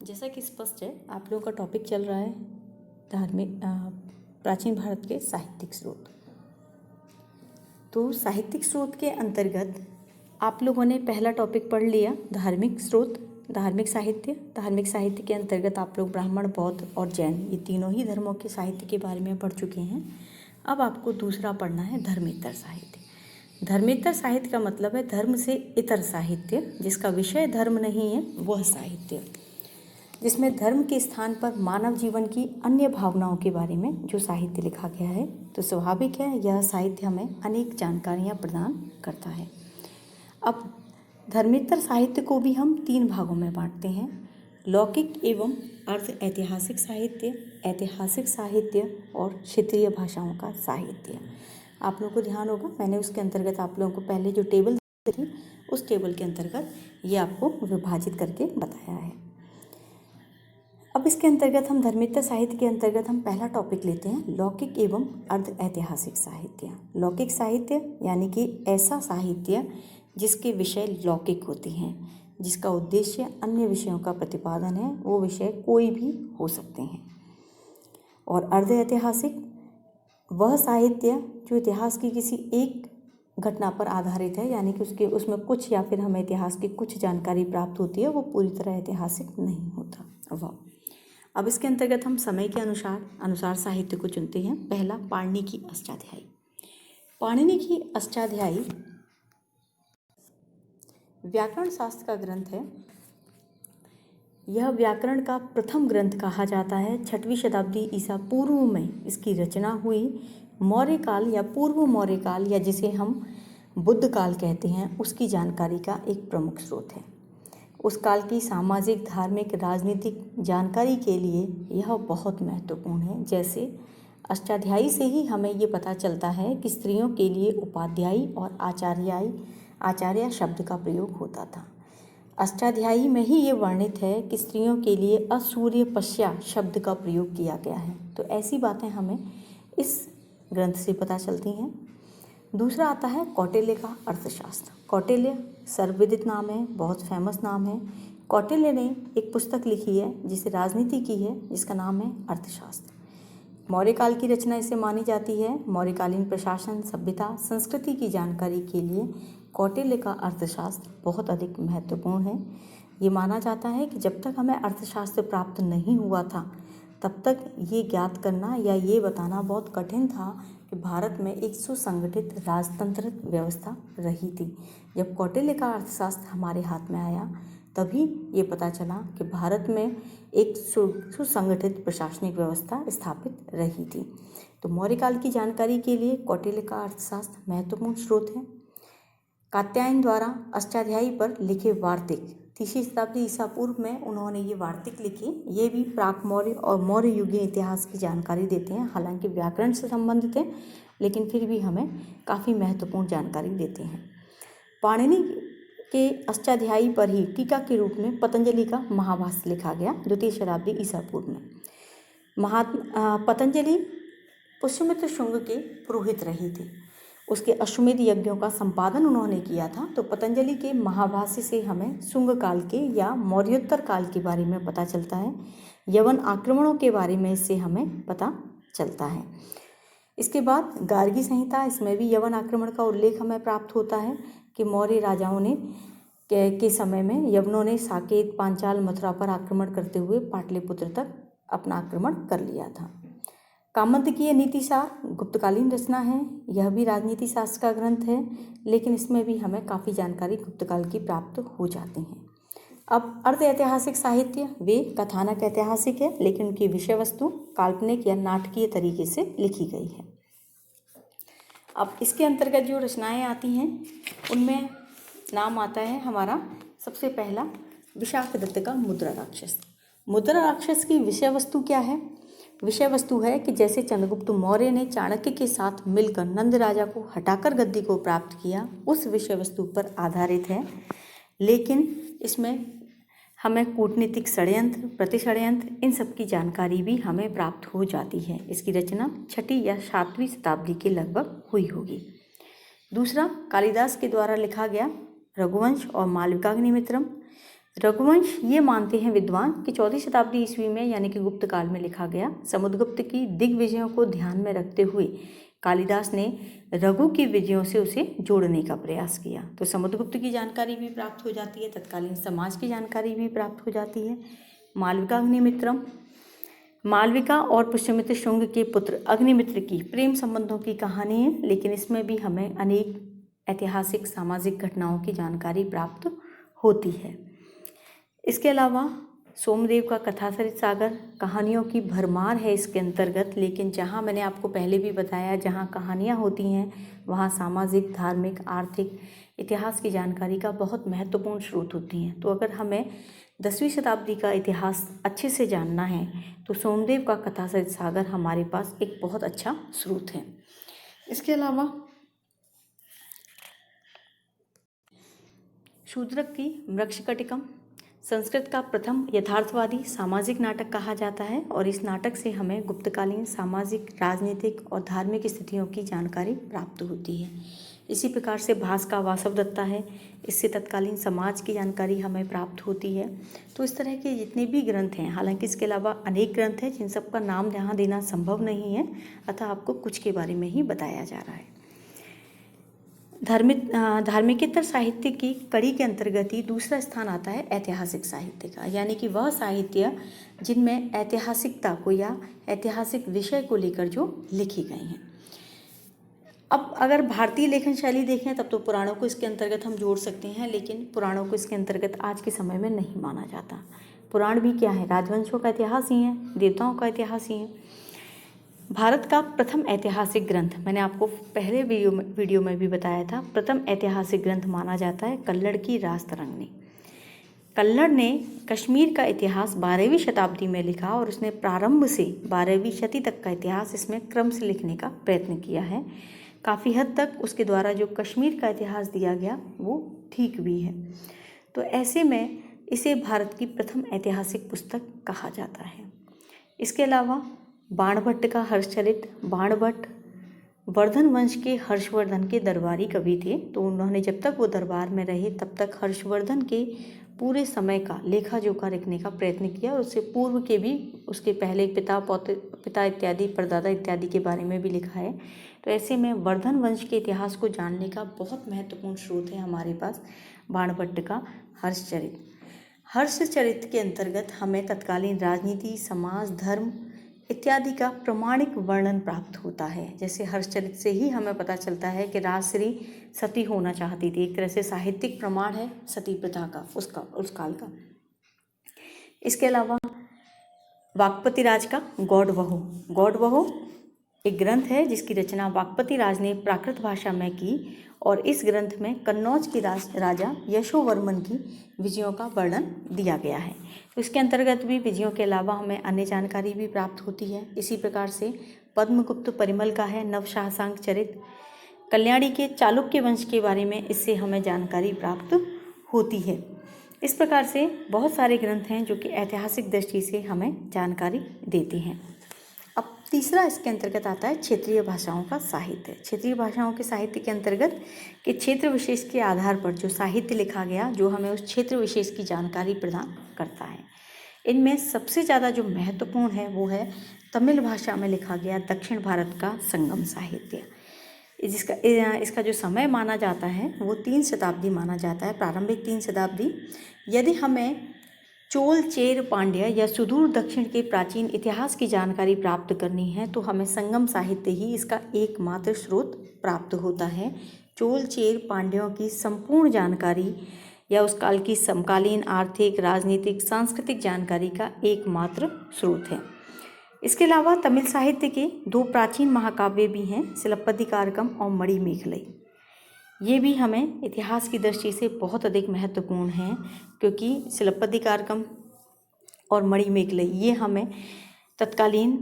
जैसा कि स्पष्ट है, आप लोगों का टॉपिक चल रहा है धार्मिक प्राचीन भारत के साहित्यिक स्रोत। तो साहित्यिक स्रोत के अंतर्गत आप लोगों ने पहला टॉपिक पढ़ लिया धार्मिक स्रोत, धार्मिक साहित्य। धार्मिक साहित्य के अंतर्गत आप लोग ब्राह्मण, बौद्ध और जैन ये तीनों ही धर्मों के साहित्य के बारे में पढ़ चुके हैं। अब आपको दूसरा पढ़ना है धर्मेतर साहित्य। धर्मेतर साहित्य का मतलब है धर्म से इतर साहित्य, जिसका विषय धर्म नहीं है वह साहित्य, जिसमें धर्म के स्थान पर मानव जीवन की अन्य भावनाओं के बारे में जो साहित्य लिखा गया है। तो स्वाभाविक है यह साहित्य हमें अनेक जानकारियाँ प्रदान करता है। अब धर्मेतर साहित्य को भी हम 3 भागों में बांटते हैं: लौकिक एवं अर्ध ऐतिहासिक साहित्य, ऐतिहासिक साहित्य और क्षेत्रीय भाषाओं का साहित्य। आप लोगों को ध्यान होगा, मैंने उसके अंतर्गत आप लोगों को पहले जो टेबल दी थी उस टेबल के अंतर्गत ये आपको विभाजित करके बताया है। अब इसके अंतर्गत हम धर्मेतर साहित्य के अंतर्गत हम पहला टॉपिक लेते हैं लौकिक एवं अर्ध ऐतिहासिक साहित्य। लौकिक साहित्य यानी कि ऐसा साहित्य जिसके विषय लौकिक होते हैं, जिसका उद्देश्य अन्य विषयों का प्रतिपादन है, वो विषय कोई भी हो सकते हैं। और अर्ध ऐतिहासिक वह साहित्य जो इतिहास की किसी एक घटना पर आधारित है, यानी कि उसमें कुछ या फिर हमें इतिहास की कुछ जानकारी प्राप्त होती है, वो पूरी तरह ऐतिहासिक नहीं होता वह। अब इसके अंतर्गत हम समय के अनुसार साहित्य को चुनते हैं। पहला, पाणिनि की अष्टाध्यायी। पाणिनि की अष्टाध्यायी व्याकरण शास्त्र का ग्रंथ है। यह व्याकरण का प्रथम ग्रंथ कहा जाता है। 6वीं शताब्दी ईसा पूर्व में इसकी रचना हुई। मौर्य काल या पूर्व मौर्य काल या जिसे हम बुद्ध काल कहते हैं, उसकी जानकारी का एक प्रमुख स्रोत है। उस काल की सामाजिक, धार्मिक, राजनीतिक जानकारी के लिए यह बहुत महत्वपूर्ण है। जैसे अष्टाध्यायी से ही हमें ये पता चलता है कि स्त्रियों के लिए उपाध्यायी और आचार्य शब्द का प्रयोग होता था। अष्टाध्यायी में ही ये वर्णित है कि स्त्रियों के लिए असूर्यपश्या शब्द का प्रयोग किया गया है। तो ऐसी बातें हमें इस ग्रंथ से पता चलती हैं। दूसरा आता है कौटिल्य का अर्थशास्त्र। कौटिल्य सर्वविदित नाम है, बहुत फेमस नाम है। कौटिल्य ने एक पुस्तक लिखी है जिसे राजनीति की है, जिसका नाम है अर्थशास्त्र। मौर्य काल की रचना इसे मानी जाती है। मौर्यकालीन प्रशासन, सभ्यता, संस्कृति की जानकारी के लिए कौटिल्य का अर्थशास्त्र बहुत अधिक महत्वपूर्ण है। ये माना जाता है कि जब तक हमें अर्थशास्त्र प्राप्त नहीं हुआ था तब तक ये ज्ञात करना या ये बताना बहुत कठिन था कि भारत में एक सुसंगठित राजतंत्र व्यवस्था रही थी। जब कौटिल्य का अर्थशास्त्र हमारे हाथ में आया तभी ये पता चला कि भारत में एक सुसंगठित प्रशासनिक व्यवस्था स्थापित रही थी। तो मौर्य काल की जानकारी के लिए कौटिल्य का अर्थशास्त्र महत्वपूर्ण स्रोत है। कात्यायन द्वारा अष्टाध्यायी पर लिखे वार्तिक, 3वीं शताब्दी ईसा पूर्व में उन्होंने ये वार्तिक लिखे। ये भी प्राक मौर्य और मौर्य युगीय इतिहास की जानकारी देते हैं। हालांकि व्याकरण से संबंधित है, लेकिन फिर भी हमें काफ़ी महत्वपूर्ण जानकारी देते हैं। पाणिनि के अष्टाध्यायी पर ही टीका के रूप में पतंजलि का महाभाष्य लिखा गया 2वीं शताब्दी ईसा पूर्व में। पतंजलि पुष्यमित्र शुंग के पुरोहित रहे थे। उसके अश्वमेध यज्ञों का संपादन उन्होंने किया था। तो पतंजलि के महाभाष्य से हमें शुंग काल के या मौर्योत्तर काल के बारे में पता चलता है। यवन आक्रमणों के बारे में इससे हमें पता चलता है। इसके बाद गार्गी संहिता, इसमें भी यवन आक्रमण का उल्लेख हमें प्राप्त होता है कि मौर्य राजाओं ने के समय में यवनों ने साकेत, पांचाल, मथुरा पर आक्रमण करते हुए पाटलिपुत्र तक अपना आक्रमण कर लिया था। कामोद्दकीय नीतिसार गुप्तकालीन रचना है। यह भी राजनीति शास्त्र का ग्रंथ है, लेकिन इसमें भी हमें काफ़ी जानकारी गुप्तकाल की प्राप्त हो जाती है। अब अर्ध ऐतिहासिक साहित्य वे कथानक ऐतिहासिक है, लेकिन उनकी विषय वस्तु काल्पनिक या नाटकीय तरीके से लिखी गई है। अब इसके अंतर्गत जो रचनाएं आती हैं उनमें नाम आता है हमारा सबसे पहला विशाखदत्त का मुद्रा राक्षस। मुद्रा राक्षस की विषय वस्तु क्या है? विषय वस्तु है कि जैसे चंद्रगुप्त मौर्य ने चाणक्य के साथ मिलकर नंद राजा को हटाकर गद्दी को प्राप्त किया, उस विषय वस्तु पर आधारित है। लेकिन इसमें हमें कूटनीतिक षड्यंत्र, प्रतिषड्यंत्र, इन सब की जानकारी भी हमें प्राप्त हो जाती है। इसकी रचना 6वीं या 7वीं शताब्दी के लगभग हुई होगी। दूसरा, कालिदास के द्वारा लिखा गया रघुवंश और मालविकाग्निमित्रम। रघुवंश ये मानते हैं विद्वान कि 14वीं शताब्दी ईस्वी में यानी कि गुप्त काल में लिखा गया। समुद्रगुप्त की दिग्विजयों को ध्यान में रखते हुए कालिदास ने रघु की विजयों से उसे जोड़ने का प्रयास किया। तो समुद्रगुप्त की जानकारी भी प्राप्त हो जाती है, तत्कालीन समाज की जानकारी भी प्राप्त हो जाती है। मालविका अग्निमित्रम, मालविका और पुष्यमित्र शुंग के पुत्र अग्निमित्र की प्रेम संबंधों की कहानी है, लेकिन इसमें भी हमें अनेक ऐतिहासिक सामाजिक घटनाओं की जानकारी प्राप्त होती है। इसके अलावा सोमदेव का कथासरित सागर, कहानियों की भरमार है इसके अंतर्गत, लेकिन जहाँ मैंने आपको पहले भी बताया जहाँ कहानियाँ होती हैं वहाँ सामाजिक, धार्मिक, आर्थिक, इतिहास की जानकारी का बहुत महत्वपूर्ण स्रोत होती हैं। तो अगर हमें 10वीं शताब्दी का इतिहास अच्छे से जानना है तो सोमदेव का कथासरित सागर हमारे पास एक बहुत अच्छा स्रोत है। इसके अलावा शूद्रक की मृक्षकटिकम संस्कृत का प्रथम यथार्थवादी सामाजिक नाटक कहा जाता है और इस नाटक से हमें गुप्तकालीन सामाजिक, राजनीतिक और धार्मिक स्थितियों की जानकारी प्राप्त होती है। इसी प्रकार से भास का वासवदत्ता है, इससे तत्कालीन समाज की जानकारी हमें प्राप्त होती है। तो इस तरह के जितने भी ग्रंथ हैं, हालांकि इसके अलावा अनेक ग्रंथ हैं जिन सब का नाम यहाँ देना संभव नहीं है, अतः आपको कुछ के बारे में ही बताया जा रहा है। धार्मिकेतर साहित्य की कड़ी के अंतर्गत ही दूसरा स्थान आता है ऐतिहासिक साहित्य का, यानी कि वह साहित्य जिनमें ऐतिहासिकता को या ऐतिहासिक विषय को लेकर जो लिखी गई हैं। अब अगर भारतीय लेखन शैली देखें तब तो पुराणों को इसके अंतर्गत हम जोड़ सकते हैं, लेकिन पुराणों को इसके अंतर्गत आज के समय में नहीं माना जाता। पुराण भी क्या है, राजवंशों का इतिहास ही है, देवताओं का इतिहास ही है। भारत का प्रथम ऐतिहासिक ग्रंथ, मैंने आपको पहले वीडियो में भी बताया था, प्रथम ऐतिहासिक ग्रंथ माना जाता है कल्लड़ की राजतरंगिणी। कल्लड़ ने कश्मीर का इतिहास 12वीं शताब्दी में लिखा और उसने प्रारंभ से 12वीं शती तक का इतिहास इसमें क्रम से लिखने का प्रयत्न किया है। काफ़ी हद तक उसके द्वारा जो कश्मीर का इतिहास दिया गया वो ठीक भी है। तो ऐसे में इसे भारत की प्रथम ऐतिहासिक पुस्तक कहा जाता है। इसके अलावा बाणभट्ट का हर्षचरित, बाणभट्ट वर्धन वंश के हर्षवर्धन के दरबारी कवि थे, तो उन्होंने जब तक वो दरबार में रहे तब तक हर्षवर्धन के पूरे समय का लेखा जोखा लिखने का प्रयत्न किया और उससे पूर्व के भी, उसके पहले पिता इत्यादि, परदादा इत्यादि के बारे में भी लिखा है। तो ऐसे में वर्धन वंश के इतिहास को जानने का बहुत महत्वपूर्ण स्रोत है हमारे पास बाणभट्ट का हर्षचरित। हर्षचरित के अंतर्गत हमें तत्कालीन राजनीति, समाज, धर्म इत्यादि का प्रमाणिक वर्णन प्राप्त होता है। जैसे हर्षचरित से ही हमें पता चलता है कि राजश्री सती होना चाहती थी, एक तरह से साहित्यिक प्रमाण है सती प्रथा का, उस काल का। इसके अलावा वाकपति राज का गौडवहु, गौडवहु एक ग्रंथ है जिसकी रचना वाकपति राज ने प्राकृत भाषा में की और इस ग्रंथ में कन्नौज के राजा यशोवर्मन की विजयों का वर्णन दिया गया है। तो इसके अंतर्गत भी विजयों के अलावा हमें अन्य जानकारी भी प्राप्त होती है। इसी प्रकार से पद्मगुप्त परिमल का है नवशाहसांक चरित, कल्याणी के चालुक्य वंश के बारे में इससे हमें जानकारी प्राप्त होती है। इस प्रकार से बहुत सारे ग्रंथ हैं जो कि ऐतिहासिक दृष्टि से हमें जानकारी देते हैं। अब तीसरा इसके अंतर्गत आता है क्षेत्रीय भाषाओं का साहित्य। क्षेत्रीय भाषाओं के साहित्य के अंतर्गत कि क्षेत्र विशेष के आधार पर जो साहित्य लिखा गया जो हमें उस क्षेत्र विशेष की जानकारी प्रदान करता है। इनमें सबसे ज़्यादा जो महत्वपूर्ण है वो है तमिल भाषा में लिखा गया दक्षिण भारत का संगम साहित्य। इसका जो समय माना जाता है वो 3 शताब्दी माना जाता है, प्रारंभिक 3 शताब्दी। यदि हमें चोल, चेर, पांड्य या सुदूर दक्षिण के प्राचीन इतिहास की जानकारी प्राप्त करनी है तो हमें संगम साहित्य ही इसका एकमात्र स्रोत प्राप्त होता है। चोल, चेर, पांड्यों की संपूर्ण जानकारी या उस काल की समकालीन आर्थिक, राजनीतिक, सांस्कृतिक जानकारी का एकमात्र स्रोत है। इसके अलावा तमिल साहित्य के 2 प्राचीन महाकाव्य भी हैं, सिलप्पदिकारकम और मणिमेखलाई। ये भी हमें इतिहास की दृष्टि से बहुत अधिक महत्वपूर्ण हैं क्योंकि सिलप्पदिकारकम और मणिमेखलाई ये हमें तत्कालीन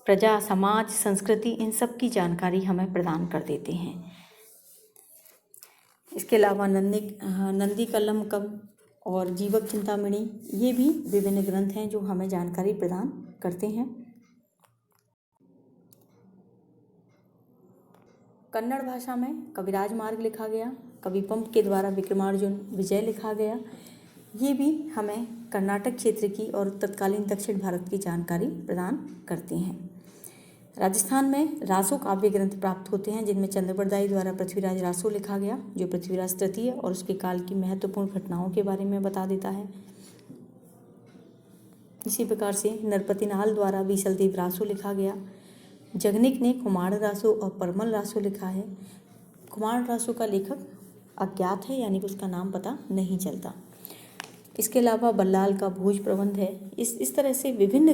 प्रजा, समाज, संस्कृति इन सब की जानकारी हमें प्रदान कर देते हैं। इसके अलावा नंदी कल्लमकम और जीवक चिंतामणि ये भी विभिन्न ग्रंथ हैं जो हमें जानकारी प्रदान करते हैं। कन्नड़ भाषा में कविराज मार्ग लिखा गया, कवि पंप के द्वारा विक्रमार्जुन विजय लिखा गया। ये भी हमें कर्नाटक क्षेत्र की और तत्कालीन दक्षिण भारत की जानकारी प्रदान करते हैं। राजस्थान में रासो काव्य ग्रंथ प्राप्त होते हैं, जिनमें चंद्रबरदाई द्वारा पृथ्वीराज रासो लिखा गया, जो पृथ्वीराज तृतीय और उसके काल की महत्वपूर्ण घटनाओं के बारे में बता देता है। इसी प्रकार से नरपतिनाल द्वारा बीसलदेव रासो लिखा गया। जगनिक ने कुमार रासो और परमल रासो लिखा है। कुमार रासो का लेखक अज्ञात है, यानी कि उसका नाम पता नहीं चलता। इसके अलावा बल्लाल का भोज प्रबंध है। इस तरह से विभिन्न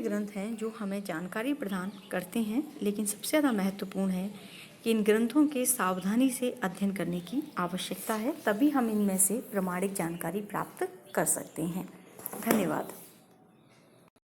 ग्रंथ हैं जो हमें जानकारी प्रदान करते हैं, लेकिन सबसे ज़्यादा महत्वपूर्ण है कि इन ग्रंथों के सावधानी से अध्ययन करने की आवश्यकता है, तभी हम इनमें से प्रामाणिक जानकारी प्राप्त कर सकते हैं। धन्यवाद।